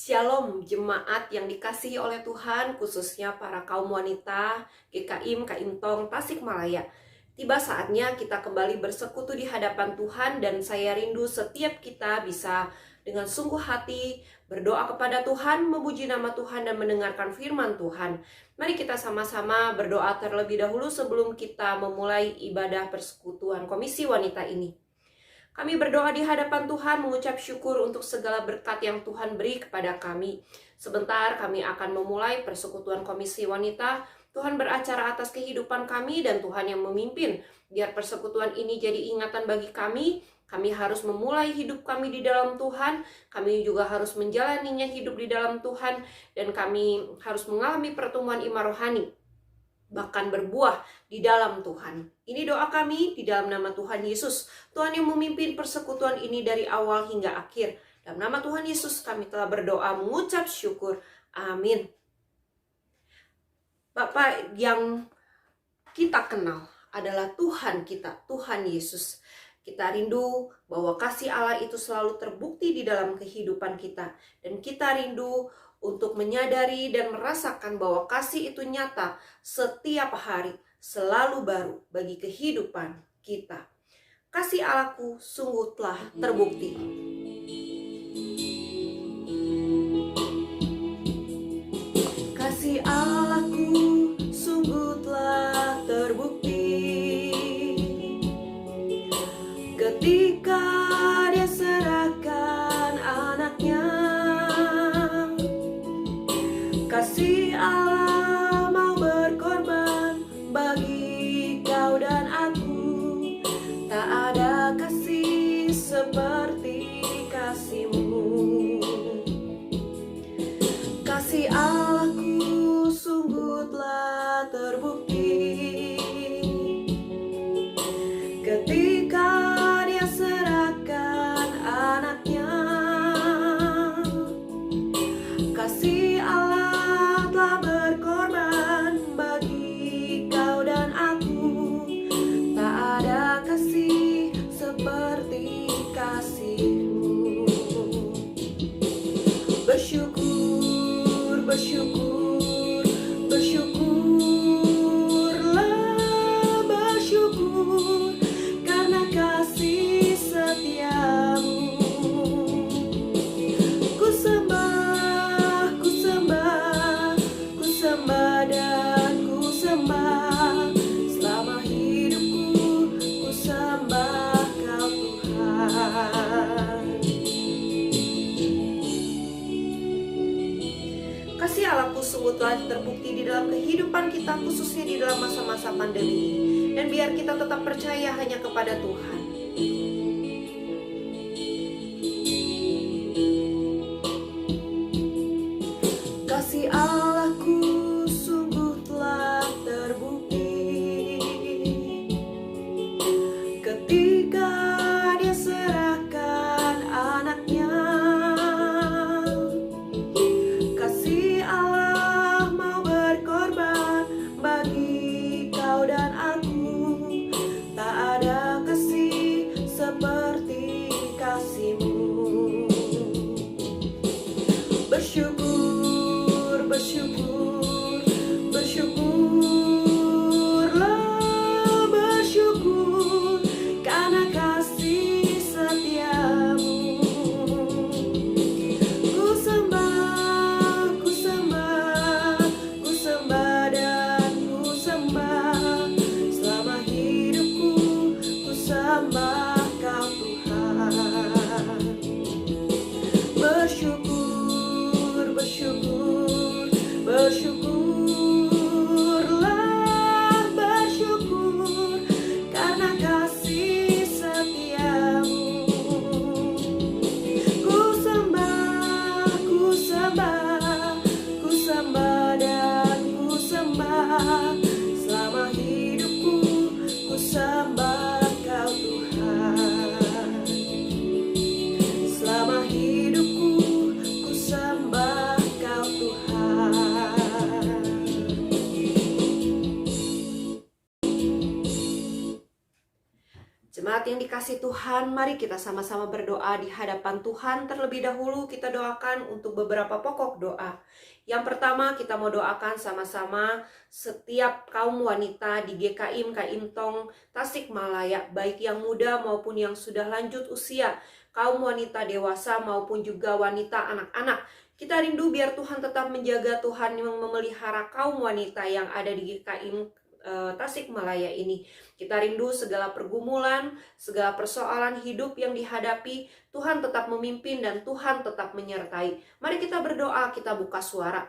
Shalom jemaat yang dikasihi oleh Tuhan, khususnya para kaum wanita GKIM Kaimtong Tasikmalaya. Tiba saatnya kita kembali bersekutu di hadapan Tuhan, dan saya rindu setiap kita bisa dengan sungguh hati berdoa kepada Tuhan, memuji nama Tuhan dan mendengarkan firman Tuhan. Mari kita sama-sama berdoa terlebih dahulu sebelum kita memulai ibadah persekutuan Komisi Wanita ini. Kami berdoa di hadapan Tuhan, mengucap syukur untuk segala berkat yang Tuhan beri kepada kami. Sebentar kami akan memulai persekutuan Komisi Wanita. Tuhan beracara atas kehidupan kami dan Tuhan yang memimpin. Biar persekutuan ini jadi ingatan bagi kami. Kami harus memulai hidup kami di dalam Tuhan. Kami juga harus menjalaninya hidup di dalam Tuhan. Dan kami harus mengalami pertumbuhan iman rohani, bahkan berbuah di dalam Tuhan. Ini doa kami di dalam nama Tuhan Yesus, Tuhan yang memimpin persekutuan ini dari awal hingga akhir. Dalam nama Tuhan Yesus kami telah berdoa, mengucap syukur. Amin. Bapak yang kita kenal adalah Tuhan kita, Tuhan Yesus. Kita rindu bahwa kasih Allah itu selalu terbukti di dalam kehidupan kita. Dan kita rindu untuk menyadari dan merasakan bahwa kasih itu nyata setiap hari, selalu baru bagi kehidupan kita. Kasih Allahku sungguh telah terbukti. Kasih Allahku sungguh telah terbukti ketika Dia serahkan anaknya. Kasih Allah mau berkorban bagi kau dan aku. Tak ada kasih seperti kasih-Mu. Kasih Allahku sungguh telah terbukti ketika Dia serahkan anaknya. Kasih Allah telah berkorban bagi kau dan aku. Tak ada kasih seperti kasih-Mu. Bersyukur, bersyukur, bersyukurlah, bersyukur karena kasih setia-Mu. Ku sembah, ku sembah, ku sembah dan ku sembah. Selama hidupku ku sembah Kau Tuhan. Kasih Allahku sungguh telah terbukti di dalam kehidupan kita, khususnya di dalam masa-masa pandemi. Dan biar kita tetap percaya hanya kepada Tuhan. Kasih Allahku sungguh telah terbukti ketika Dia serahkan anaknya. Kasih Allah mau berkorban bagi kau dan aku. Tak ada kasih seperti kasih-Mu. Bersyukur, bersyukur, bersyukurlah, bersyukur karena kasih setia-Mu. Ku sembah, ku sembah, ku sembah dan ku sembah. Selama hidupku ku sembah Kau Tuhan. Bersyukur, bersyukur, bersyukurlah, bersyukur karena kasih setia-Mu. Ku sembah, ku sembah, ku sembah dan ku sembah. Selama hidupku ku sembah Kau Tuhan. Selama hidupku ku sembah Kau Tuhan. yang dikasih Tuhan, mari kita sama-sama berdoa di hadapan Tuhan. Terlebih dahulu kita doakan untuk beberapa pokok doa. Yang pertama, kita mau doakan sama-sama setiap kaum wanita di GKIM, Kaimtong, Tasikmalaya, baik yang muda maupun yang sudah lanjut usia, kaum wanita dewasa maupun juga wanita anak-anak. Kita rindu biar Tuhan tetap menjaga, Tuhan yang memelihara kaum wanita yang ada di GKIM Tasikmalaya ini. Kita rindu segala pergumulan, segala persoalan hidup yang dihadapi, Tuhan tetap memimpin dan Tuhan tetap menyertai. Mari kita berdoa, kita buka suara.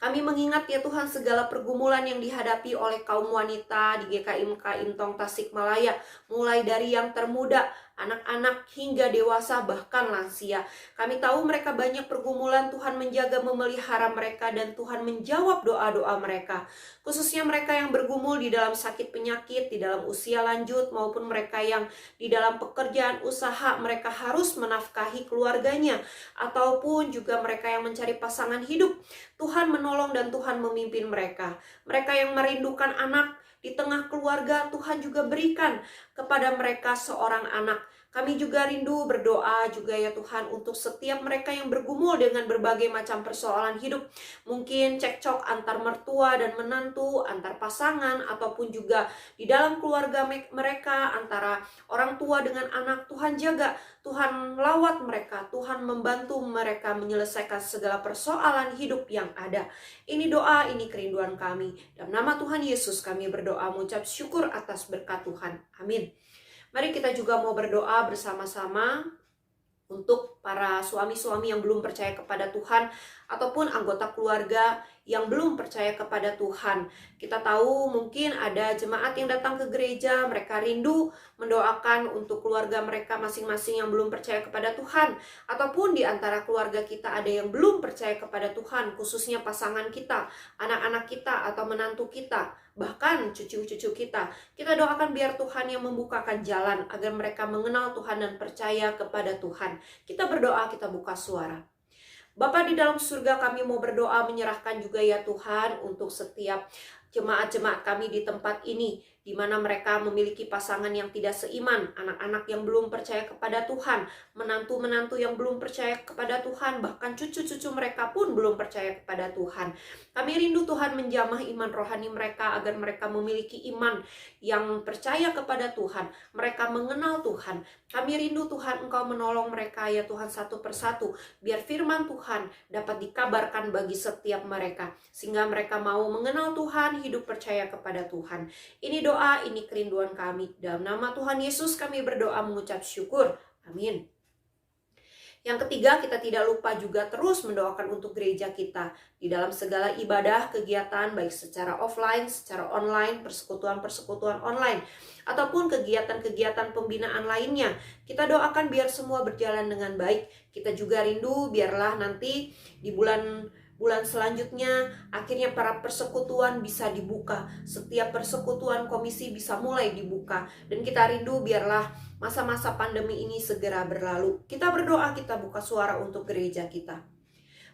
Kami mengingat ya Tuhan segala pergumulan yang dihadapi oleh kaum wanita di GKIM Kaimtong Tasikmalaya, mulai dari yang termuda, anak-anak hingga dewasa bahkan lansia. Kami tahu mereka banyak pergumulan, Tuhan menjaga memelihara mereka dan Tuhan menjawab doa-doa mereka. Khususnya mereka yang bergumul di dalam sakit penyakit, di dalam usia lanjut maupun mereka yang di dalam pekerjaan usaha, mereka harus menafkahi keluarganya ataupun juga mereka yang mencari pasangan hidup. Tuhan menolong dan Tuhan memimpin mereka. Mereka yang merindukan anak di tengah keluarga, Tuhan juga berikan kepada mereka seorang anak. Kami juga rindu berdoa juga ya Tuhan untuk setiap mereka yang bergumul dengan berbagai macam persoalan hidup. Mungkin cekcok antar mertua dan menantu, antar pasangan, ataupun juga di dalam keluarga mereka, antara orang tua dengan anak. Tuhan jaga, Tuhan lawat mereka, Tuhan membantu mereka menyelesaikan segala persoalan hidup yang ada. Ini doa, ini kerinduan kami. Dalam nama Tuhan Yesus kami berdoa, mengucap syukur atas berkat Tuhan. Amin. Mari kita juga mau berdoa bersama-sama untuk para suami-suami yang belum percaya kepada Tuhan ataupun anggota keluarga yang belum percaya kepada Tuhan. Kita tahu mungkin ada jemaat yang datang ke gereja, mereka rindu mendoakan untuk keluarga mereka masing-masing yang belum percaya kepada Tuhan, ataupun di antara keluarga kita ada yang belum percaya kepada Tuhan, khususnya pasangan kita, anak-anak kita atau menantu kita, bahkan cucu-cucu kita. Kita doakan biar Tuhan yang membukakan jalan agar mereka mengenal Tuhan dan percaya kepada Tuhan. Kita berdoa, kita buka suara. Bapa di dalam surga, kami mau berdoa menyerahkan juga ya Tuhan untuk setiap jemaat-jemaat kami di tempat ini, di mana mereka memiliki pasangan yang tidak seiman, anak-anak yang belum percaya kepada Tuhan, menantu-menantu yang belum percaya kepada Tuhan, bahkan cucu-cucu mereka pun belum percaya kepada Tuhan. Kami rindu Tuhan menjamah iman rohani mereka agar mereka memiliki iman yang percaya kepada Tuhan, mereka mengenal Tuhan. Kami rindu Tuhan Engkau menolong mereka ya Tuhan satu persatu, biar firman Tuhan dapat dikabarkan bagi setiap mereka, sehingga mereka mau mengenal Tuhan, hidup percaya kepada Tuhan. Ini doa, ini kerinduan kami. Dalam nama Tuhan Yesus kami berdoa mengucap syukur. Amin. Yang ketiga, kita tidak lupa juga terus mendoakan untuk gereja kita di dalam segala ibadah, kegiatan, baik secara offline, secara online, persekutuan-persekutuan online, ataupun kegiatan-kegiatan pembinaan lainnya. Kita doakan biar semua berjalan dengan baik. Kita juga rindu biarlah nanti di bulan selanjutnya akhirnya para persekutuan bisa dibuka, setiap persekutuan komisi bisa mulai dibuka, dan kita rindu biarlah masa-masa pandemi ini segera berlalu. Kita berdoa, kita buka suara untuk gereja kita.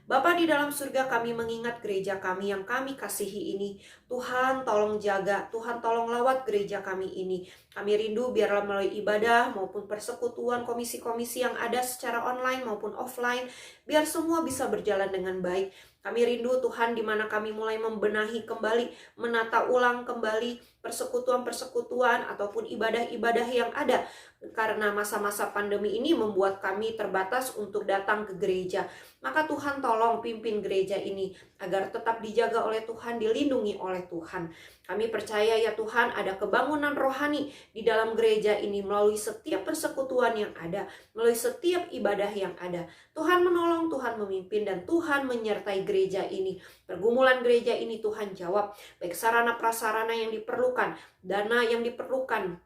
Bapa di dalam surga, kami mengingat gereja kami yang kami kasihi ini. Tuhan tolong jaga, Tuhan tolong lawat gereja kami ini. Kami rindu biarlah melalui ibadah maupun persekutuan komisi-komisi yang ada secara online maupun offline, biar semua bisa berjalan dengan baik. Kami rindu Tuhan di mana kami mulai membenahi kembali, menata ulang kembali persekutuan-persekutuan ataupun ibadah-ibadah yang ada. Karena masa-masa pandemi ini membuat kami terbatas untuk datang ke gereja. Maka Tuhan tolong pimpin gereja ini agar tetap dijaga oleh Tuhan, dilindungi oleh Tuhan. Kami percaya ya Tuhan ada kebangunan rohani di dalam gereja ini melalui setiap persekutuan yang ada, melalui setiap ibadah yang ada. Tuhan menolong, Tuhan memimpin, dan Tuhan menyertai gereja ini. Pergumulan gereja ini Tuhan jawab, baik sarana prasarana yang diperlukan, dana yang diperlukan,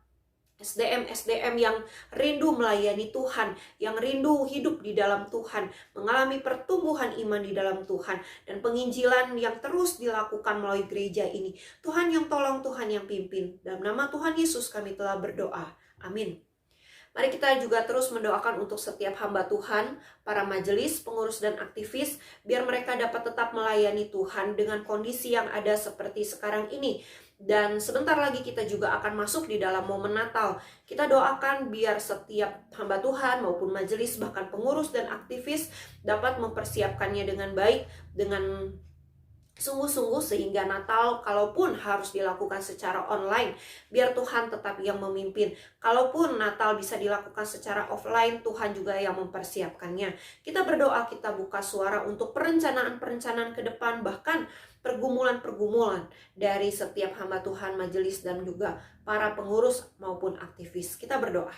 SDM yang rindu melayani Tuhan, yang rindu hidup di dalam Tuhan, mengalami pertumbuhan iman di dalam Tuhan, dan penginjilan yang terus dilakukan melalui gereja ini. Tuhan yang tolong, Tuhan yang pimpin. Dalam nama Tuhan Yesus kami telah berdoa. Amin. Mari kita juga terus mendoakan untuk setiap hamba Tuhan, para majelis, pengurus dan aktivis, biar mereka dapat tetap melayani Tuhan dengan kondisi yang ada seperti sekarang ini. Dan sebentar lagi kita juga akan masuk di dalam momen Natal. Kita doakan biar setiap hamba Tuhan maupun majelis, bahkan pengurus dan aktivis dapat mempersiapkannya dengan baik, dengan sungguh-sungguh, sehingga Natal kalaupun harus dilakukan secara online, biar Tuhan tetap yang memimpin. Kalaupun Natal bisa dilakukan secara offline, Tuhan juga yang mempersiapkannya. Kita berdoa, kita buka suara untuk perencanaan-perencanaan ke depan, bahkan pergumulan-pergumulan dari setiap hamba Tuhan, majelis, dan juga para pengurus maupun aktivis. Kita berdoa.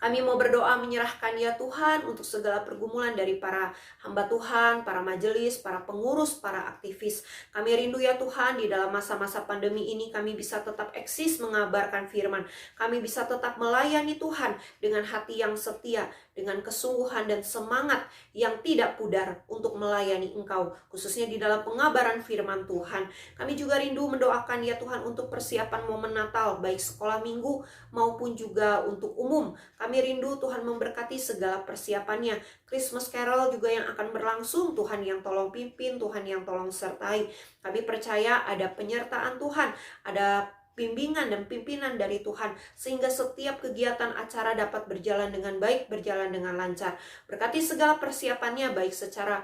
Kami mau berdoa menyerahkan ya Tuhan untuk segala pergumulan dari para hamba Tuhan, para majelis, para pengurus, para aktivis. Kami rindu ya Tuhan, di dalam masa-masa pandemi ini kami bisa tetap eksis mengabarkan firman. Kami bisa tetap melayani Tuhan dengan hati yang setia, dengan kesungguhan dan semangat yang tidak pudar untuk melayani Engkau, khususnya di dalam pengabaran firman Tuhan. Kami juga rindu mendoakan ya Tuhan untuk persiapan momen Natal, baik sekolah minggu maupun juga untuk umum. Kami rindu Tuhan memberkati segala persiapannya. Christmas Carol juga yang akan berlangsung, Tuhan yang tolong pimpin, Tuhan yang tolong sertai. Kami percaya ada penyertaan Tuhan, ada bimbingan dan pimpinan dari Tuhan, sehingga setiap kegiatan acara dapat berjalan dengan baik, berjalan dengan lancar. Berkati segala persiapannya, baik secara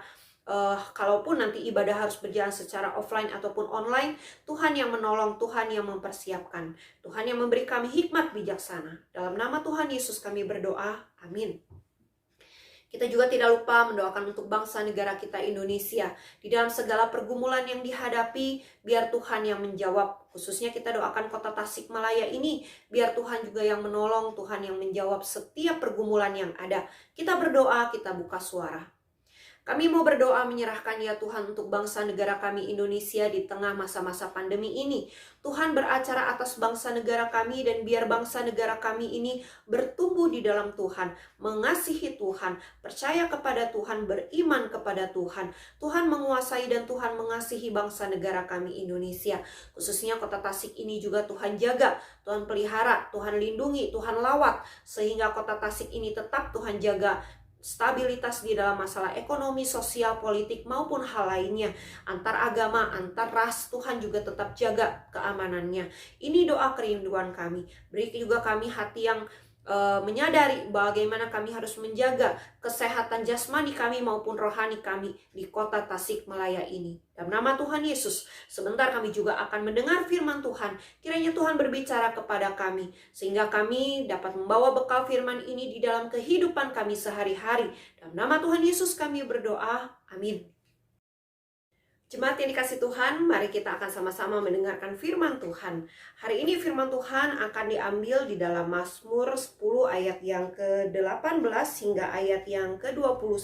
kalaupun nanti ibadah harus berjalan secara offline ataupun online, Tuhan yang menolong, Tuhan yang mempersiapkan, Tuhan yang memberi kami hikmat bijaksana. Dalam nama Tuhan Yesus kami berdoa, amin. Kita juga tidak lupa mendoakan untuk bangsa negara kita Indonesia. Di dalam segala pergumulan yang dihadapi, biar Tuhan yang menjawab. Khususnya kita doakan kota Tasikmalaya ini, biar Tuhan juga yang menolong, Tuhan yang menjawab setiap pergumulan yang ada. Kita berdoa, kita buka suara. Kami mau berdoa menyerahkan ya Tuhan untuk bangsa negara kami Indonesia di tengah masa-masa pandemi ini. Tuhan beracara atas bangsa negara kami, dan biar bangsa negara kami ini bertumbuh di dalam Tuhan, mengasihi Tuhan, percaya kepada Tuhan, beriman kepada Tuhan. Tuhan menguasai dan Tuhan mengasihi bangsa negara kami Indonesia. Khususnya kota Tasik ini juga Tuhan jaga, Tuhan pelihara, Tuhan lindungi, Tuhan lawat, sehingga kota Tasik ini tetap Tuhan jaga stabilitas di dalam masalah ekonomi, sosial, politik, maupun hal lainnya. Antar agama, antar ras, Tuhan juga tetap jaga keamanannya. Ini doa kerinduan kami. Beri juga kami hati yang menyadari bagaimana kami harus menjaga kesehatan jasmani kami maupun rohani kami di kota Tasikmalaya ini. Dalam nama Tuhan Yesus, sebentar kami juga akan mendengar firman Tuhan. Kiranya Tuhan berbicara kepada kami, sehingga kami dapat membawa bekal firman ini di dalam kehidupan kami sehari-hari. Dalam nama Tuhan Yesus kami berdoa, amin. Jemaat yang dikasih Tuhan, mari kita akan sama-sama mendengarkan firman Tuhan. Hari ini firman Tuhan akan diambil di dalam Mazmur 10 ayat yang ke-18 hingga ayat yang ke-21.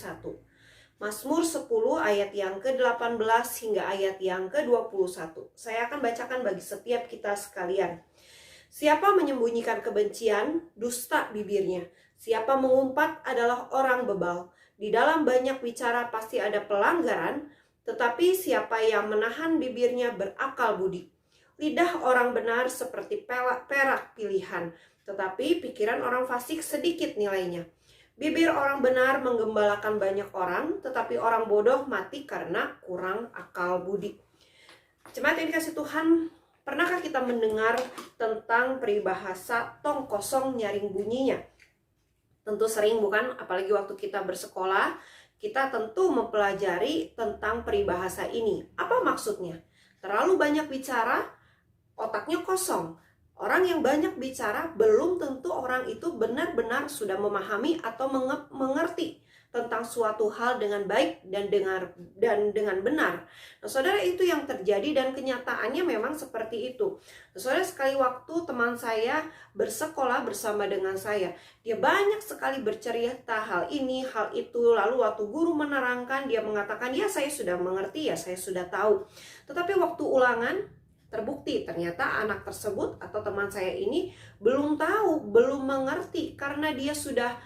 Mazmur 10 ayat yang ke-18 hingga ayat yang ke-21. Saya akan bacakan bagi setiap kita sekalian. Siapa menyembunyikan kebencian, dusta bibirnya. Siapa mengumpat adalah orang bebal. Di dalam banyak bicara pasti ada pelanggaran, tetapi siapa yang menahan bibirnya berakal budi. Lidah orang benar seperti perak pilihan, tetapi pikiran orang fasik sedikit nilainya. Bibir orang benar menggembalakan banyak orang, tetapi orang bodoh mati karena kurang akal budi. Jemaat yang dikasih Tuhan, pernahkah kita mendengar tentang peribahasa tong kosong nyaring bunyinya? Tentu sering, bukan? Apalagi waktu kita bersekolah, kita tentu mempelajari tentang peribahasa ini. Apa maksudnya? Terlalu banyak bicara, otaknya kosong. Orang yang banyak bicara belum tentu orang itu benar-benar sudah memahami atau mengerti tentang suatu hal dengan baik dan dengan benar. Nah, saudara, itu yang terjadi dan kenyataannya memang seperti itu. Nah, saudara, sekali waktu teman saya bersekolah bersama dengan saya, dia banyak sekali bercerita hal ini, hal itu. Lalu waktu guru menerangkan, dia mengatakan, ya saya sudah mengerti, ya saya sudah tahu. Tetapi waktu ulangan, terbukti ternyata anak tersebut atau teman saya ini belum tahu, belum mengerti, karena dia sudah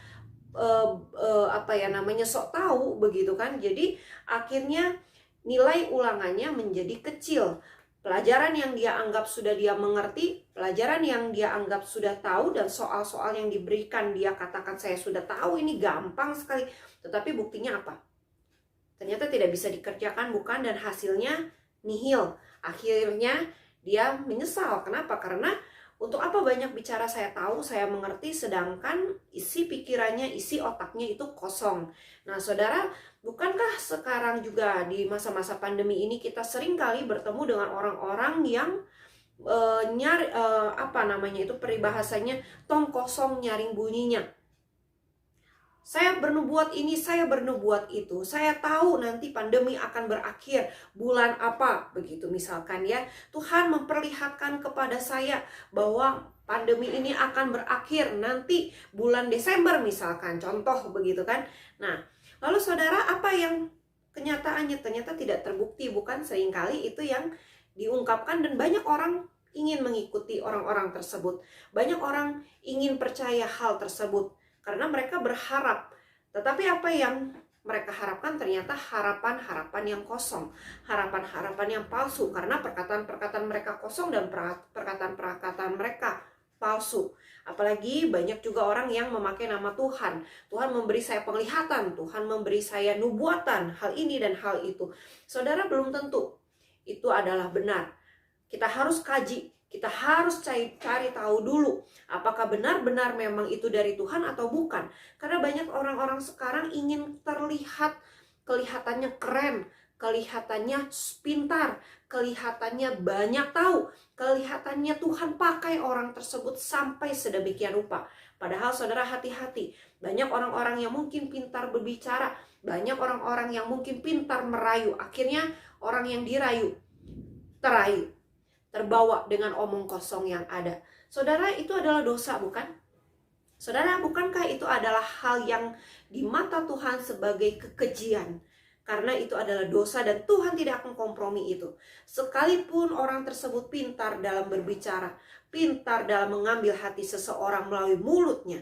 sok tahu begitu kan. Jadi akhirnya nilai ulangannya menjadi kecil. pelajaran yang dia anggap sudah dia mengerti, pelajaran yang dia anggap sudah tahu, dan soal-soal yang diberikan dia katakan saya sudah tahu, ini gampang sekali. Tetapi buktinya apa? Ternyata tidak bisa dikerjakan, bukan, dan hasilnya nihil. Akhirnya dia menyesal. Kenapa? Karena untuk apa banyak bicara saya tahu, saya mengerti, sedangkan isi pikirannya, isi otaknya itu kosong. Nah, saudara, bukankah sekarang juga di masa-masa pandemi ini kita sering kali bertemu dengan orang-orang yang peribahasanya tong kosong nyaring bunyinya. Saya bernubuat ini, saya bernubuat itu. Saya tahu nanti pandemi akan berakhir bulan apa, begitu misalkan ya. Tuhan memperlihatkan kepada saya bahwa pandemi ini akan berakhir nanti bulan Desember misalkan, contoh begitu kan. Nah, lalu saudara, apa yang kenyataannya ternyata tidak terbukti, bukan? Seringkali itu yang diungkapkan, dan banyak orang ingin mengikuti orang-orang tersebut. Banyak orang ingin percaya hal tersebut karena mereka berharap. Tetapi apa yang mereka harapkan ternyata harapan-harapan yang kosong, harapan-harapan yang palsu, karena perkataan-perkataan mereka kosong dan perkataan-perkataan mereka palsu. Apalagi banyak juga orang yang memakai nama Tuhan. Tuhan memberi saya penglihatan, Tuhan memberi saya nubuatan, hal ini dan hal itu. Saudara, belum tentu itu adalah benar. Kita harus kaji, kita harus cari tahu dulu apakah benar-benar memang itu dari Tuhan atau bukan. Karena banyak orang-orang sekarang ingin terlihat, kelihatannya keren, kelihatannya pintar, kelihatannya banyak tahu, kelihatannya Tuhan pakai orang tersebut sampai sedemikian rupa. Padahal saudara, hati-hati. Banyak orang-orang yang mungkin pintar berbicara, banyak orang-orang yang mungkin pintar merayu. Akhirnya orang yang dirayu terayu, terbawa dengan omong kosong yang ada. Saudara, itu adalah dosa, bukan? Saudara, bukankah itu adalah hal yang di mata Tuhan sebagai kekejian? Karena itu adalah dosa dan Tuhan tidak akan kompromi itu. Sekalipun orang tersebut pintar dalam berbicara, pintar dalam mengambil hati seseorang melalui mulutnya,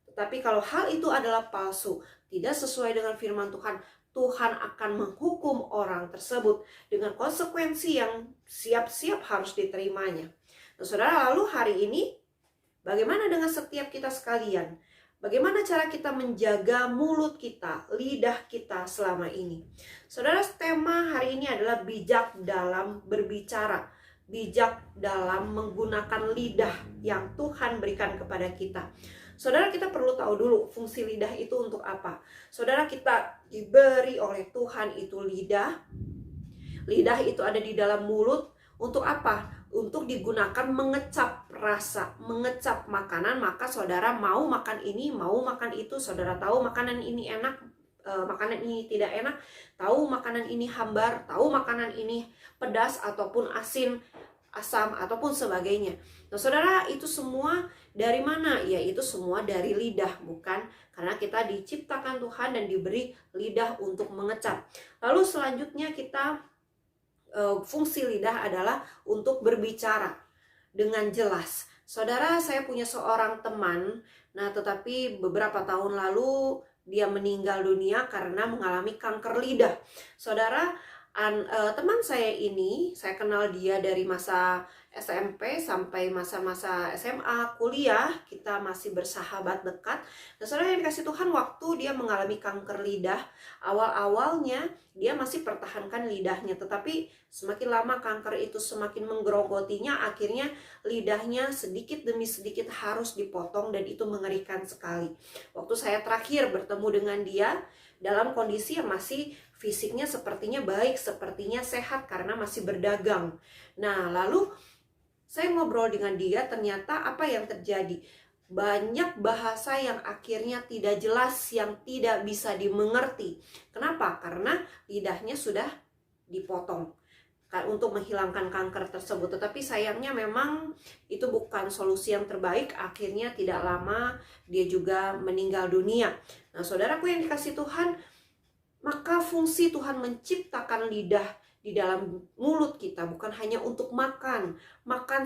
tetapi kalau hal itu adalah palsu, tidak sesuai dengan firman Tuhan, Tuhan akan menghukum orang tersebut dengan konsekuensi yang siap-siap harus diterimanya. Nah, saudara, lalu hari ini bagaimana dengan setiap kita sekalian? Bagaimana cara kita menjaga mulut kita, lidah kita selama ini? Saudara, tema hari ini adalah bijak dalam berbicara, bijak dalam menggunakan lidah yang Tuhan berikan kepada kita. Saudara, kita perlu tahu dulu fungsi lidah itu untuk apa. Saudara, kita diberi oleh Tuhan itu lidah. Lidah itu ada di dalam mulut. Untuk apa? Untuk digunakan mengecap rasa, mengecap makanan. Maka saudara mau makan ini, mau makan itu. Saudara tahu makanan ini enak, makanan ini tidak enak. Tahu makanan ini hambar, tahu makanan ini pedas ataupun asin, asam ataupun sebagainya. Nah, saudara, itu semua dari mana? Ya, itu semua dari lidah, bukan? Karena kita diciptakan Tuhan dan diberi lidah untuk mengecap. Lalu selanjutnya kita fungsi lidah adalah untuk berbicara dengan jelas. Saudara, saya punya seorang teman, nah tetapi beberapa tahun lalu dia meninggal dunia karena mengalami kanker lidah. Saudara, teman saya ini, saya kenal dia dari masa SMP sampai masa-masa SMA, kuliah, kita masih bersahabat dekat. Nah, saudara yang dikasih Tuhan, waktu dia mengalami kanker lidah, awal-awalnya dia masih pertahankan lidahnya, tetapi semakin lama kanker itu semakin menggerogotinya, akhirnya lidahnya sedikit demi sedikit harus dipotong, dan itu mengerikan sekali. Waktu saya terakhir bertemu dengan dia, dalam kondisi yang masih fisiknya sepertinya baik, sepertinya sehat karena masih berdagang. Nah, lalu saya ngobrol dengan dia, ternyata apa yang terjadi? Banyak bahasa yang akhirnya tidak jelas, yang tidak bisa dimengerti. Kenapa? Karena lidahnya sudah dipotong untuk menghilangkan kanker tersebut. Tetapi sayangnya memang itu bukan solusi yang terbaik. Akhirnya tidak lama dia juga meninggal dunia. Nah, saudaraku yang dikasih Tuhan, maka fungsi Tuhan menciptakan lidah di dalam mulut kita bukan hanya untuk makan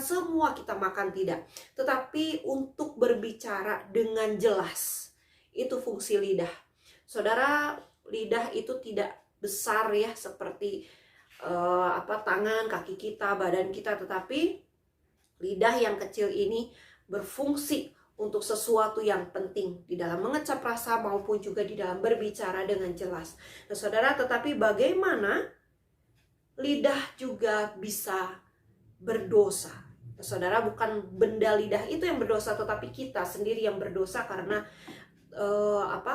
semua kita makan, tidak, tetapi untuk berbicara dengan jelas. Itu fungsi lidah. Saudara, lidah itu tidak besar ya seperti tangan, kaki kita, badan kita, tetapi lidah yang kecil ini berfungsi untuk sesuatu yang penting di dalam mengecap rasa maupun juga di dalam berbicara dengan jelas. Nah, saudara, tetapi bagaimana lidah juga bisa berdosa? Nah, saudara, bukan benda lidah itu yang berdosa, tetapi kita sendiri yang berdosa karena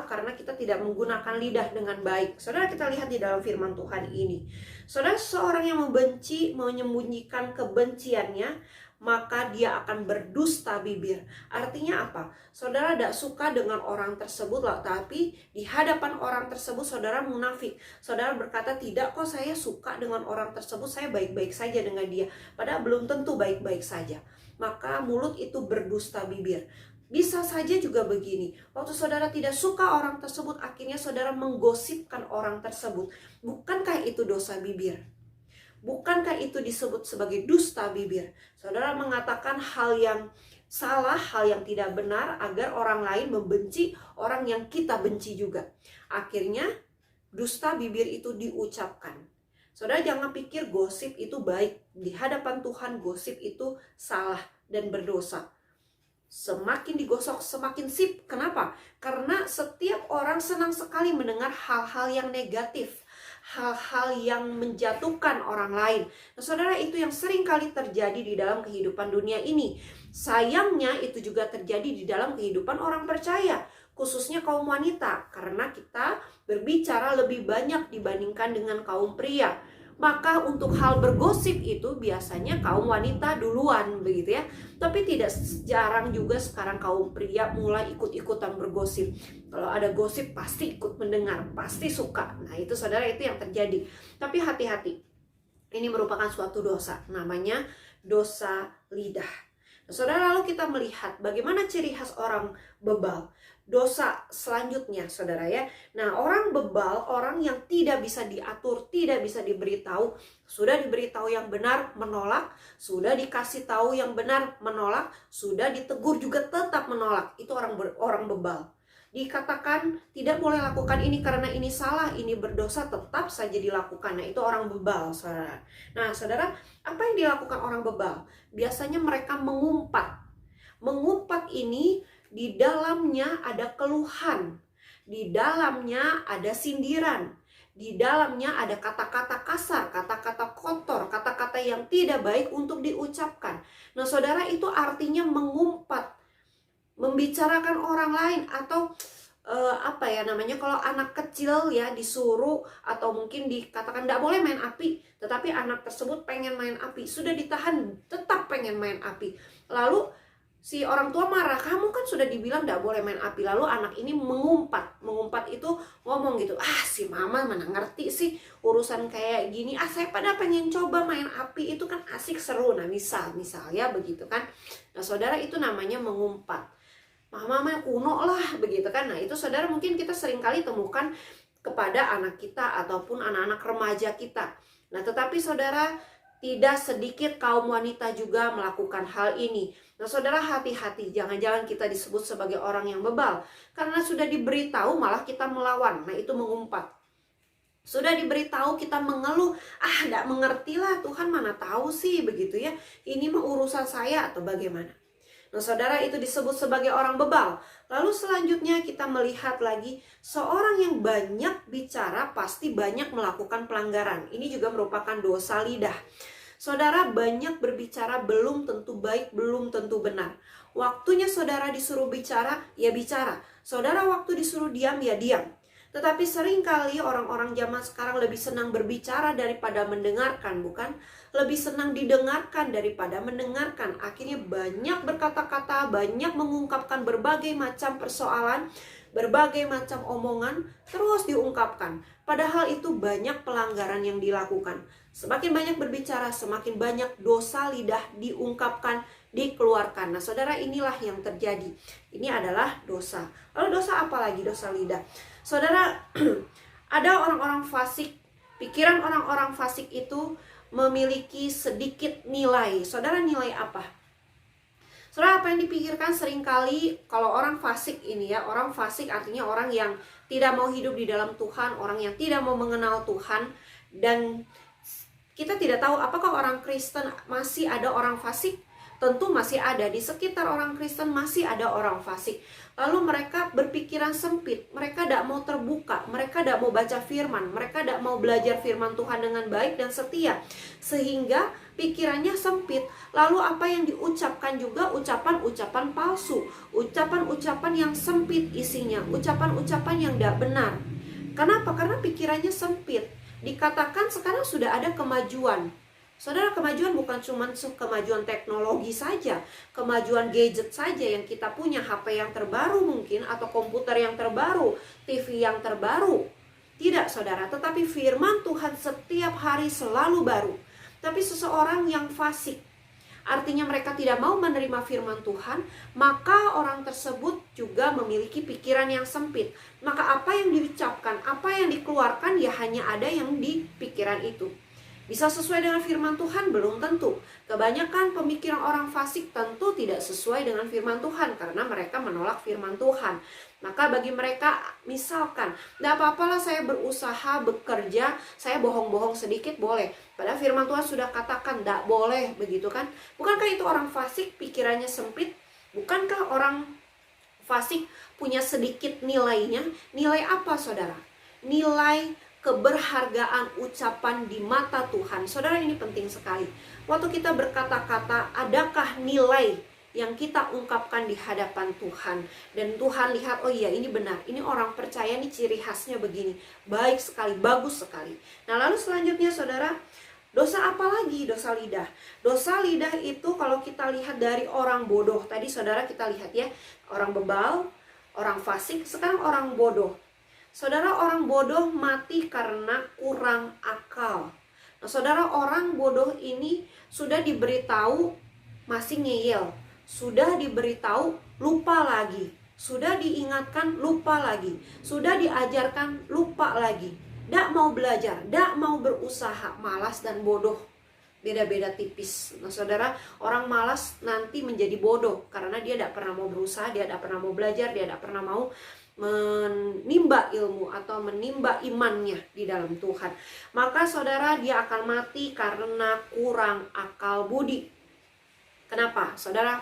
karena kita tidak menggunakan lidah dengan baik. Saudara, kita lihat di dalam firman Tuhan ini. Saudara, seorang yang membenci, menyembunyikan kebenciannya, maka dia akan berdusta bibir. Artinya apa? Saudara tidak suka dengan orang tersebut, tapi di hadapan orang tersebut saudara munafik. Saudara berkata, tidak kok, saya suka dengan orang tersebut, saya baik-baik saja dengan dia. Padahal belum tentu baik-baik saja. Maka mulut itu berdusta bibir. Bisa saja juga begini, waktu saudara tidak suka orang tersebut, akhirnya saudara menggosipkan orang tersebut. Bukankah itu dosa bibir? Bukankah itu disebut sebagai dusta bibir? Saudara mengatakan hal yang salah, hal yang tidak benar, agar orang lain membenci orang yang kita benci juga. Akhirnya dusta bibir itu diucapkan. Saudara jangan pikir gosip itu baik. Di hadapan Tuhan gosip itu salah dan berdosa. Semakin digosok semakin sip. Kenapa? Karena setiap orang senang sekali mendengar hal-hal yang negatif, hal-hal yang menjatuhkan orang lain. Nah, saudara, itu yang sering kali terjadi di dalam kehidupan dunia ini. Sayangnya itu juga terjadi di dalam kehidupan orang percaya, khususnya kaum wanita, karena kita berbicara lebih banyak dibandingkan dengan kaum pria. Maka untuk hal bergosip itu biasanya kaum wanita duluan, begitu ya. Tapi tidak jarang juga sekarang kaum pria mulai ikut-ikutan bergosip. Kalau ada gosip pasti ikut mendengar, pasti suka. Nah itu saudara, itu yang terjadi. Tapi hati-hati, ini merupakan suatu dosa, namanya dosa lidah. Nah, saudara, lalu kita melihat bagaimana ciri khas orang bebal. Dosa selanjutnya, saudara ya. Nah, orang bebal, orang yang tidak bisa diatur, tidak bisa diberitahu. Sudah diberitahu yang benar, menolak. Sudah dikasih tahu yang benar, menolak. Sudah ditegur juga tetap menolak. Itu orang bebal. Dikatakan tidak boleh lakukan ini karena ini salah, ini berdosa, tetap saja dilakukan. Nah, itu orang bebal, saudara. Nah, saudara, apa yang dilakukan orang bebal? Biasanya mereka mengumpat. Mengumpat ini di dalamnya ada keluhan, di dalamnya ada sindiran, di dalamnya ada kata-kata kasar, kata-kata kotor, kata-kata yang tidak baik untuk diucapkan. Nah, saudara, itu artinya mengumpat, membicarakan orang lain, atau kalau anak kecil ya disuruh atau mungkin dikatakan tidak boleh main api, tetapi anak tersebut pengen main api, sudah ditahan tetap pengen main api. Lalu si orang tua marah, kamu kan sudah dibilang tidak boleh main api. Lalu anak ini mengumpat. Mengumpat itu ngomong gitu, si mama mana ngerti sih urusan kayak gini. Saya pada pengen coba main api, itu kan asik seru. Nah misal ya begitu kan. Nah saudara, itu namanya mengumpat. Mama kuno lah begitu kan. Nah itu saudara mungkin kita sering kali temukan kepada anak kita ataupun anak-anak remaja kita. Nah tetapi saudara, tidak sedikit kaum wanita juga melakukan hal ini. Nah saudara, hati-hati, jangan-jangan kita disebut sebagai orang yang bebal. Karena sudah diberitahu malah kita melawan. Nah itu mengumpat. Sudah diberitahu kita mengeluh, tidak mengerti lah, Tuhan mana tahu sih begitu ya. Ini mah urusan saya atau bagaimana. Nah saudara, itu disebut sebagai orang bebal. Lalu selanjutnya kita melihat lagi, seorang yang banyak bicara pasti banyak melakukan pelanggaran. Ini juga merupakan dosa lidah. Saudara, banyak berbicara belum tentu baik, belum tentu benar. Waktunya saudara disuruh bicara, ya bicara. Saudara waktu disuruh diam, ya diam. Tetapi seringkali orang-orang zaman sekarang lebih senang berbicara daripada mendengarkan, bukan? Lebih senang didengarkan daripada mendengarkan. Akhirnya banyak berkata-kata, banyak mengungkapkan berbagai macam persoalan, berbagai macam omongan, terus diungkapkan. Padahal itu banyak pelanggaran yang dilakukan. Semakin banyak berbicara, semakin banyak dosa lidah diungkapkan, dikeluarkan. Nah saudara, inilah yang terjadi. Ini adalah dosa. Lalu dosa apa lagi? Dosa lidah. Saudara, ada orang-orang fasik. Pikiran orang-orang fasik itu memiliki sedikit nilai. Saudara, nilai apa? Saudara, apa yang dipikirkan seringkali kalau orang fasik ini ya, orang fasik artinya orang yang tidak mau hidup di dalam Tuhan, orang yang tidak mau mengenal Tuhan, dan Kita tidak tahu apakah orang Kristen masih ada orang fasik. Tentu masih ada, di sekitar orang Kristen masih ada orang fasik. Lalu mereka berpikiran sempit, mereka tidak mau terbuka, mereka tidak mau baca firman, mereka tidak mau belajar firman Tuhan dengan baik dan setia. Sehingga pikirannya sempit. Lalu apa yang diucapkan juga ucapan-ucapan palsu, ucapan-ucapan yang sempit isinya, ucapan-ucapan yang tidak benar. Kenapa? Karena pikirannya sempit. Dikatakan sekarang sudah ada kemajuan. Saudara, kemajuan bukan cuma kemajuan teknologi saja, kemajuan gadget saja yang kita punya, HP yang terbaru mungkin, atau komputer yang terbaru, TV yang terbaru. Tidak, saudara, tetapi firman Tuhan setiap hari selalu baru. Tapi seseorang yang fasik, artinya mereka tidak mau menerima firman Tuhan, maka orang tersebut juga memiliki pikiran yang sempit. Maka apa yang diucapkan, apa yang dikeluarkan, ya hanya ada yang di pikiran itu. Bisa sesuai dengan firman Tuhan? Belum tentu. Kebanyakan pemikiran orang fasik tentu tidak sesuai dengan firman Tuhan, karena mereka menolak firman Tuhan. Maka bagi mereka, misalkan, tidak apa-apalah saya berusaha, bekerja, saya bohong-bohong sedikit boleh. Padahal firman Tuhan sudah katakan, tidak boleh, begitu kan? Bukankah itu orang fasik, pikirannya sempit? Bukankah orang fasik punya sedikit nilainya? Nilai apa, saudara? Nilai keberhargaan ucapan di mata Tuhan. Saudara, ini penting sekali. Waktu kita berkata-kata, adakah nilai yang kita ungkapkan di hadapan Tuhan? Dan Tuhan lihat, oh iya ini benar, ini orang percaya, ini ciri khasnya begini, baik sekali, bagus sekali. Nah lalu selanjutnya saudara, dosa apa lagi? Dosa lidah. Dosa lidah itu kalau kita lihat dari orang bodoh, tadi saudara kita lihat ya, orang bebal, orang fasik, sekarang orang bodoh. Saudara, orang bodoh mati karena kurang akal. Nah, saudara, orang bodoh ini sudah diberitahu masih ngeyel, sudah diberitahu lupa lagi, sudah diingatkan lupa lagi, sudah diajarkan lupa lagi, tidak mau belajar, tidak mau berusaha, malas dan bodoh. Beda-beda tipis. Nah saudara, orang malas nanti menjadi bodoh karena dia tidak pernah mau berusaha, dia tidak pernah mau belajar, dia tidak pernah mau menimba ilmu atau menimba imannya di dalam Tuhan. Maka saudara, dia akan mati karena kurang akal budi. Kenapa? Saudara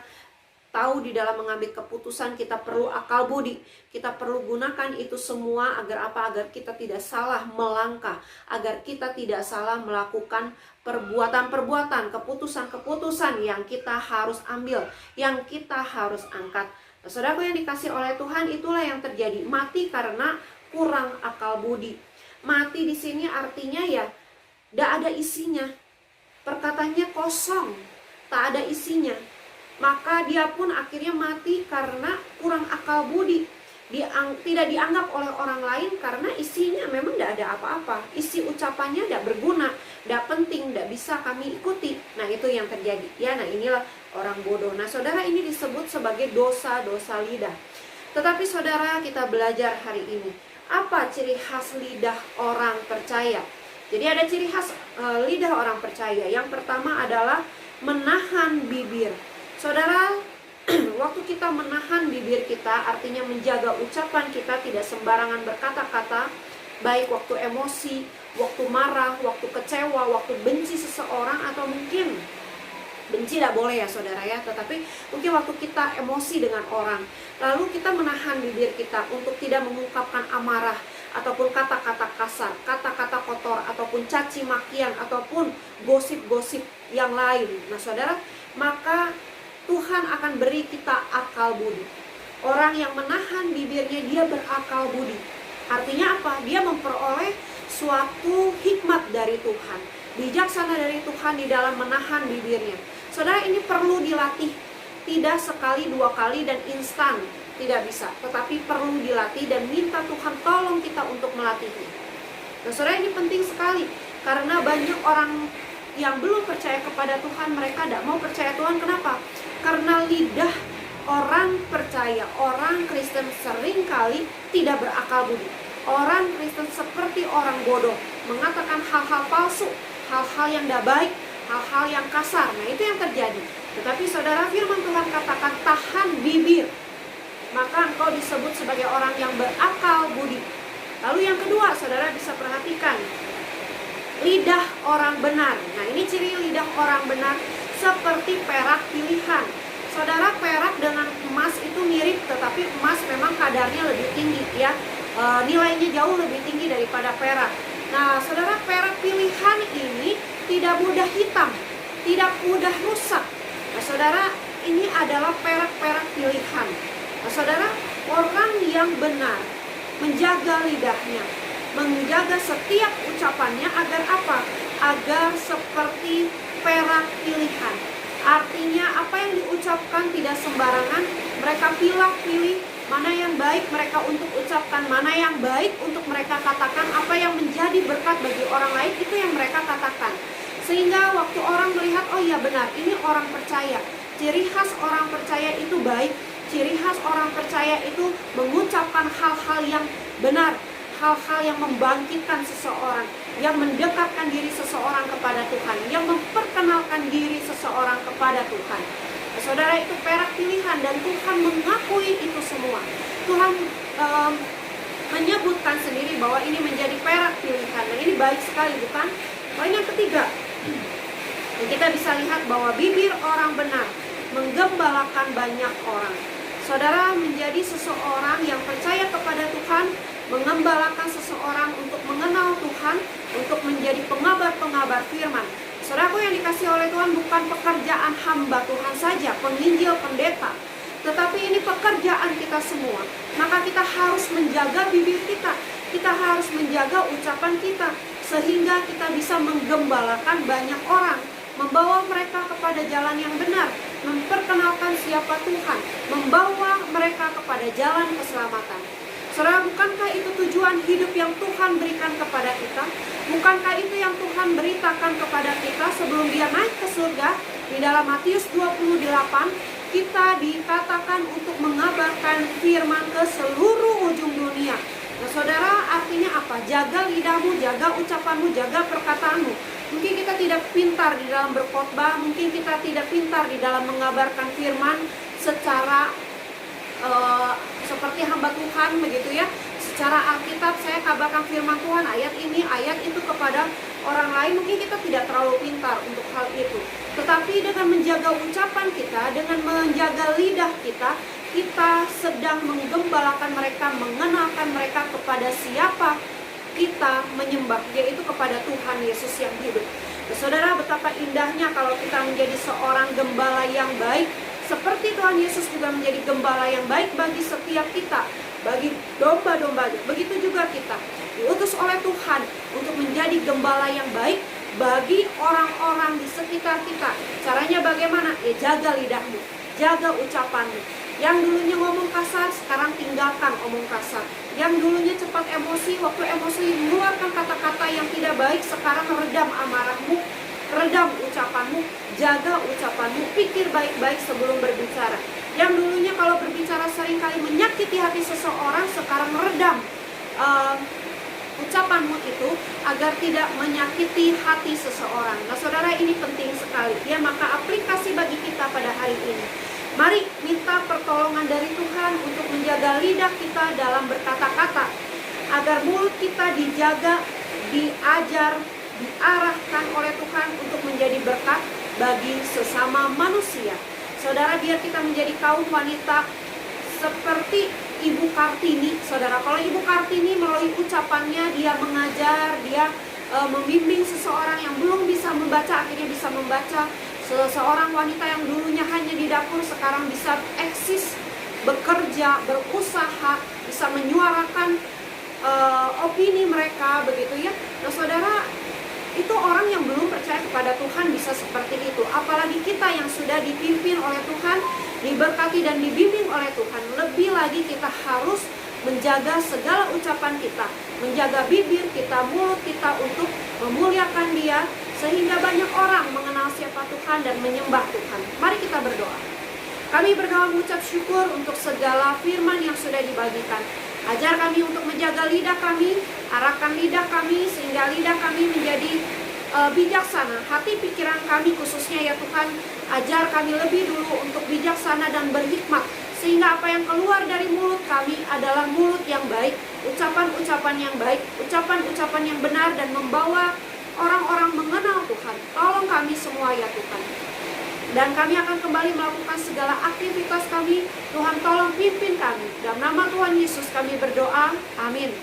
tahu di dalam mengambil keputusan kita perlu akal budi. Kita perlu gunakan itu semua agar apa? Agar kita tidak salah melangkah, agar kita tidak salah melakukan perbuatan-perbuatan, keputusan-keputusan yang kita harus ambil, yang kita harus angkat. Nah, saudaraku yang dikasih oleh Tuhan, itulah yang terjadi. Mati karena kurang akal budi. Mati di sini artinya ya tidak ada isinya. Perkataannya kosong, tak ada isinya. Maka dia pun akhirnya mati karena kurang akal budi. Tidak dianggap oleh orang lain karena isinya memang tidak ada apa-apa. Isi ucapannya tidak berguna, tidak penting, tidak bisa kami ikuti. Nah itu yang terjadi ya. Nah inilah orang bodoh. Nah saudara, ini disebut sebagai dosa-dosa lidah. Tetapi saudara, kita belajar hari ini, apa ciri khas lidah orang percaya? Jadi ada ciri khas lidah orang percaya. Yang pertama adalah menahan bibir. Saudara, waktu kita menahan bibir kita, artinya menjaga ucapan kita, tidak sembarangan berkata-kata, baik waktu emosi, waktu marah, waktu kecewa, waktu benci seseorang, atau mungkin benci tidak boleh ya saudara ya, tetapi mungkin waktu kita emosi dengan orang, lalu kita menahan bibir kita untuk tidak mengungkapkan amarah, ataupun kata-kata kasar, kata-kata kotor, ataupun caci makian, ataupun gosip-gosip yang lain. Nah saudara, maka Tuhan akan beri kita akal budi. Orang yang menahan bibirnya, dia berakal budi. Artinya apa? Dia memperoleh suatu hikmat dari Tuhan, bijaksana dari Tuhan di dalam menahan bibirnya. Saudara, ini perlu dilatih. Tidak sekali, dua kali dan instan, tidak bisa. Tetapi perlu dilatih dan minta Tuhan tolong kita untuk melatihnya. Nah saudara, ini penting sekali. Karena banyak orang yang belum percaya kepada Tuhan, mereka tidak mau percaya Tuhan. Kenapa? Karena lidah orang percaya, orang Kristen seringkali tidak berakal budi. Orang Kristen seperti orang bodoh, mengatakan hal-hal palsu, hal-hal yang tidak baik, hal-hal yang kasar. Nah itu yang terjadi. Tetapi saudara, firman Tuhan katakan tahan bibir, maka engkau disebut sebagai orang yang berakal budi. Lalu yang kedua, saudara bisa perhatikan, lidah orang benar. Nah, ini ciri lidah orang benar, seperti perak pilihan. Saudara, perak dengan emas itu mirip, tetapi emas memang kadarnya lebih tinggi ya. Nilainya jauh lebih tinggi daripada perak. Nah, saudara, perak pilihan ini tidak mudah hitam, tidak mudah rusak. Nah, saudara, ini adalah perak-perak pilihan. Nah, saudara, orang yang benar menjaga lidahnya, menjaga setiap ucapannya agar apa? Agar seperti perak pilihan. Artinya apa yang diucapkan tidak sembarangan. Mereka pilih mana yang baik mereka untuk ucapkan, mana yang baik untuk mereka katakan. Apa yang menjadi berkat bagi orang lain, itu yang mereka katakan. Sehingga waktu orang melihat, oh iya benar, ini orang percaya. Ciri khas orang percaya itu baik. Ciri khas orang percaya itu mengucapkan hal-hal yang benar, hal-hal yang membangkitkan seseorang, yang mendekatkan diri seseorang kepada Tuhan, yang memperkenalkan diri seseorang kepada Tuhan. Nah, saudara, itu perak pilihan dan Tuhan mengakui itu semua. Tuhan menyebutkan sendiri bahwa ini menjadi perak pilihan dan ini baik sekali, bukan? Poin yang ketiga, kita bisa lihat bahwa bibir orang benar menggembalakan banyak orang. Saudara, menjadi seseorang yang percaya kepada Tuhan, mengembalakan seseorang untuk mengenal Tuhan, untuk menjadi pengabar-pengabar firman. Saudaraku yang dikasihi oleh Tuhan, bukan pekerjaan hamba Tuhan saja, penginjil, pendeta, tetapi ini pekerjaan kita semua. Maka kita harus menjaga bibir kita, kita harus menjaga ucapan kita, sehingga kita bisa menggembalakan banyak orang, membawa mereka kepada jalan yang benar, memperkenalkan siapa Tuhan, membawa mereka kepada jalan keselamatan. Saudara, bukankah itu tujuan hidup yang Tuhan berikan kepada kita? Bukankah itu yang Tuhan beritakan kepada kita sebelum dia naik ke surga? Di dalam Matius 28, kita dikatakan untuk mengabarkan firman ke seluruh ujung dunia. Nah, saudara, artinya apa? Jaga lidahmu, jaga ucapanmu, jaga perkataanmu. Mungkin kita tidak pintar di dalam berkhotbah, mungkin kita tidak pintar di dalam mengabarkan firman secara seperti hamba Tuhan begitu ya. Secara Alkitab saya kabarkan firman Tuhan, ayat ini, ayat itu kepada orang lain. Mungkin kita tidak terlalu pintar untuk hal itu. Tetapi dengan menjaga ucapan kita, dengan menjaga lidah kita, kita sedang menggembalakan mereka, mengenalkan mereka kepada siapa kita menyembah, yaitu kepada Tuhan Yesus yang hidup. Nah, saudara, betapa indahnya kalau kita menjadi seorang gembala yang baik, seperti Tuhan Yesus juga menjadi gembala yang baik bagi setiap kita, bagi domba-dombanya. Begitu juga kita diutus oleh Tuhan untuk menjadi gembala yang baik bagi orang-orang di sekitar kita. Caranya bagaimana? Ya, jaga lidahmu, jaga ucapanmu. Yang dulunya ngomong kasar, sekarang tinggalkan omong kasar. Yang dulunya cepat emosi, waktu emosi mengeluarkan kata-kata yang tidak baik, sekarang redam amarahmu, redam ucapanmu, jaga ucapanmu, pikir baik-baik sebelum berbicara. Yang dulunya kalau berbicara seringkali menyakiti hati seseorang, sekarang redam ucapanmu itu agar tidak menyakiti hati seseorang. Nah, saudara, ini penting sekali ya. Maka aplikasi bagi kita pada hari ini, mari minta pertolongan dari Tuhan untuk menjaga lidah kita dalam berkata-kata, agar mulut kita dijaga, diajar, diarahkan oleh Tuhan untuk menjadi berkat bagi sesama manusia. Saudara, biar kita menjadi kaum wanita seperti Ibu Kartini. Saudara, kalau Ibu Kartini melalui ucapannya dia mengajar, dia membimbing seseorang yang belum bisa membaca, akhirnya bisa membaca. Seseorang wanita yang dulunya hanya di dapur sekarang bisa eksis, bekerja, berusaha, bisa menyuarakan opini mereka begitu ya. Nah, saudara, itu orang yang belum percaya kepada Tuhan bisa seperti itu. Apalagi kita yang sudah dipimpin oleh Tuhan, diberkati dan dibimbing oleh Tuhan. Lebih lagi kita harus menjaga segala ucapan kita, menjaga bibir kita, mulut kita untuk memuliakan Dia, sehingga banyak orang mengenal siapa Tuhan dan menyembah Tuhan. Mari kita berdoa. Kami berdoa mengucap syukur untuk segala firman yang sudah dibagikan. Ajar kami untuk menjaga lidah kami, arahkan lidah kami sehingga lidah kami menjadi bijaksana. Hati pikiran kami khususnya ya Tuhan, ajar kami lebih dulu untuk bijaksana dan berhikmat, sehingga apa yang keluar dari mulut kami adalah mulut yang baik, ucapan-ucapan yang baik, ucapan-ucapan yang benar dan membawa orang-orang mengenal Tuhan. Tolong kami semua ya Tuhan. Dan kami akan kembali melakukan segala aktivitas kami. Tuhan tolong pimpin kami. Dalam nama Tuhan Yesus kami berdoa. Amin.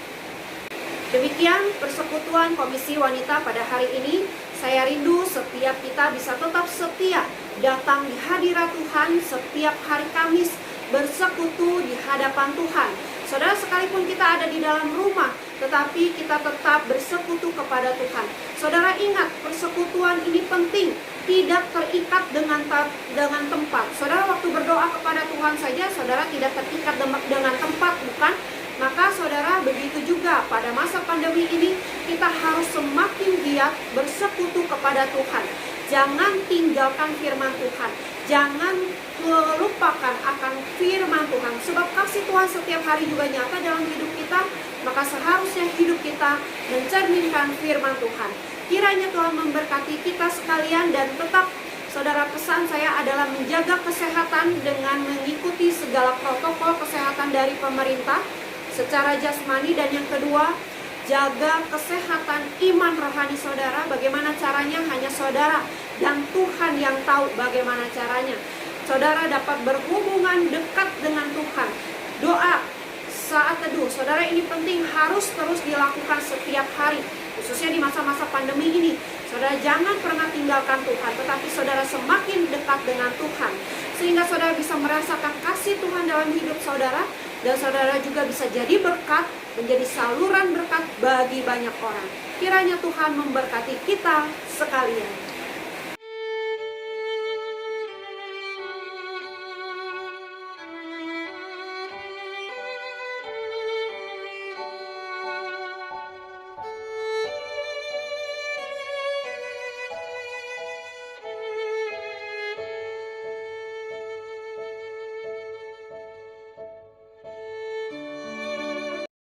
Demikian persekutuan Komisi Wanita pada hari ini. Saya rindu setiap kita bisa tetap setia datang di hadirat Tuhan setiap hari Kamis, bersekutu di hadapan Tuhan. Saudara, sekalipun kita ada di dalam rumah, tetapi kita tetap bersekutu kepada Tuhan. Saudara ingat, persekutuan ini penting, tidak terikat dengan tempat. Saudara waktu berdoa kepada Tuhan saja, saudara tidak terikat dengan tempat, bukan? Maka saudara, begitu juga pada masa pandemi ini, kita harus semakin giat bersekutu kepada Tuhan. Jangan tinggalkan firman Tuhan. Jangan melupakan akan firman Tuhan. Sebab kasih Tuhan setiap hari juga nyata dalam hidup kita. Maka seharusnya hidup kita mencerminkan firman Tuhan. Kiranya Tuhan memberkati kita sekalian. Dan tetap, saudara, pesan saya adalah menjaga kesehatan dengan mengikuti segala protokol kesehatan dari pemerintah secara jasmani. Dan yang kedua, jaga kesehatan iman rohani saudara. Bagaimana caranya? Hanya saudara dan Tuhan yang tahu bagaimana caranya. Saudara dapat berhubungan dekat dengan Tuhan. Doa saat teduh, saudara, ini penting, harus terus dilakukan setiap hari, khususnya di masa-masa pandemi ini. Saudara jangan pernah tinggalkan Tuhan, tetapi saudara semakin dekat dengan Tuhan, sehingga saudara bisa merasakan kasih Tuhan dalam hidup saudara. Dan saudara juga bisa jadi berkat, menjadi saluran berkat bagi banyak orang. Kiranya Tuhan memberkati kita sekalian.